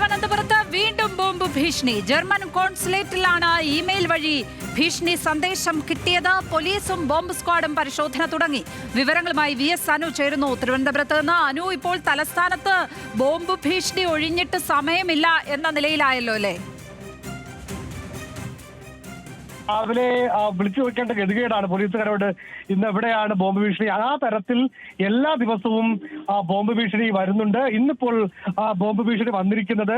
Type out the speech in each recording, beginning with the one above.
തിരുവനന്തപുരത്ത് വീണ്ടും ബോംബ് ഭീഷണി. ജർമ്മൻ കോൺസുലേറ്റിലാണ് ഇമെയിൽ വഴി ഭീഷണി സന്ദേശം കിട്ടിയത്. പോലീസും ബോംബ് സ്ക്വാഡും പരിശോധന തുടങ്ങി. വിവരങ്ങളുമായി VS അനു ചേരുന്നു തിരുവനന്തപുരത്ത് നിന്ന്. അനു, ഇപ്പോൾ തലസ്ഥാനത്ത് ബോംബ് ഭീഷണി ഒഴിഞ്ഞിട്ട് സമയമില്ല എന്ന നിലയിലായല്ലോ അല്ലേ? രാവിലെ വിളിച്ചു നോക്കേണ്ട ഗതികേടാണ് പോലീസുകാരോട്. ഇന്ന് എവിടെയാണ് ബോംബ് ഭീഷണി? ആ തരത്തിൽ എല്ലാ ദിവസവും ബോംബ് ഭീഷണി വരുന്നുണ്ട്. ഇന്നിപ്പോൾ ബോംബ് ഭീഷണി വന്നിരിക്കുന്നത്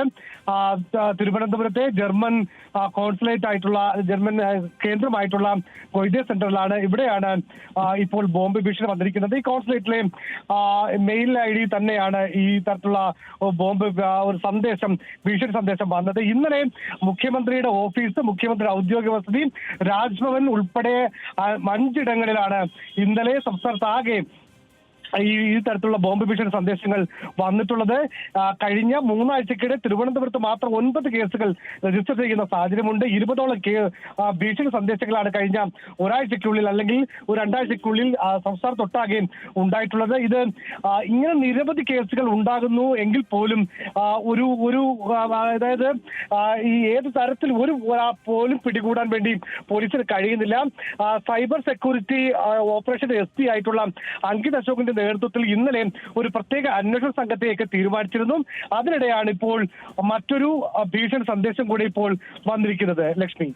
തിരുവനന്തപുരത്തെ ജർമ്മൻ കോൺസുലേറ്റ് ആയിട്ടുള്ള ജർമ്മൻ കേന്ദ്രമായിട്ടുള്ള കൊയ്തെ സെന്ററിലാണ്. ഇവിടെയാണ് ഇപ്പോൾ ബോംബ് ഭീഷണി വന്നിരിക്കുന്നത്. ഈ കോൺസുലേറ്റിലെ മെയിൽ ID തന്നെയാണ് ഈ തരത്തിലുള്ള ബോംബ് ഒരു സന്ദേശം, ഭീഷണി സന്ദേശം വന്നത്. ഇന്നലെ മുഖ്യമന്ത്രിയുടെ ഓഫീസ്, മുഖ്യമന്ത്രി ഔദ്യോഗിക വസതി, രാജ്ഭവൻ ഉൾപ്പെടെ 5 ഇടങ്ങളിലാണ് ഇന്നലെ സംസ്ഥാനത്താകെ ഈ തരത്തിലുള്ള ബോംബ് ഭീഷണി സന്ദേശങ്ങൾ വന്നിട്ടുള്ളത്. കഴിഞ്ഞ 3 ആഴ്ചക്കിടെ തിരുവനന്തപുരത്ത് മാത്രം 9 കേസുകൾ രജിസ്റ്റർ ചെയ്യുന്ന സാഹചര്യമുണ്ട്. 20ഓളം ഭീഷണി സന്ദേശങ്ങളാണ് കഴിഞ്ഞ ഒരാഴ്ചക്കുള്ളിൽ അല്ലെങ്കിൽ ഒരു 2 ആഴ്ചക്കുള്ളിൽ സംസ്ഥാനത്തൊട്ടാകെ ഉണ്ടായിട്ടുള്ളത്. ഇത് ഇങ്ങനെ നിരവധി കേസുകൾ ഉണ്ടാകുന്നു എങ്കിൽ പോലും ഒരു അതായത് ഈ ഏത് തരത്തിൽ ഒരു പോലും പിടികൂടാൻ വേണ്ടി പോലീസിന് കഴിയുന്നില്ല. സൈബർ സെക്യൂരിറ്റി ഓപ്പറേഷൻ SP ആയിട്ടുള്ള അങ്കിത് അശോകിന്റെ നേതൃത്വത്തിൽ ഇന്നലെ ഒരു പ്രത്യേക അന്വേഷണ സംഘത്തെയൊക്കെ തീരുമാനിച്ചിരുന്നു. അതിനിടെയാണ് ഇപ്പോൾ മറ്റൊരു ഭീഷണി സന്ദേശം കൂടി ഇപ്പോൾ വന്നിരിക്കുന്നത്. ലക്ഷ്മി.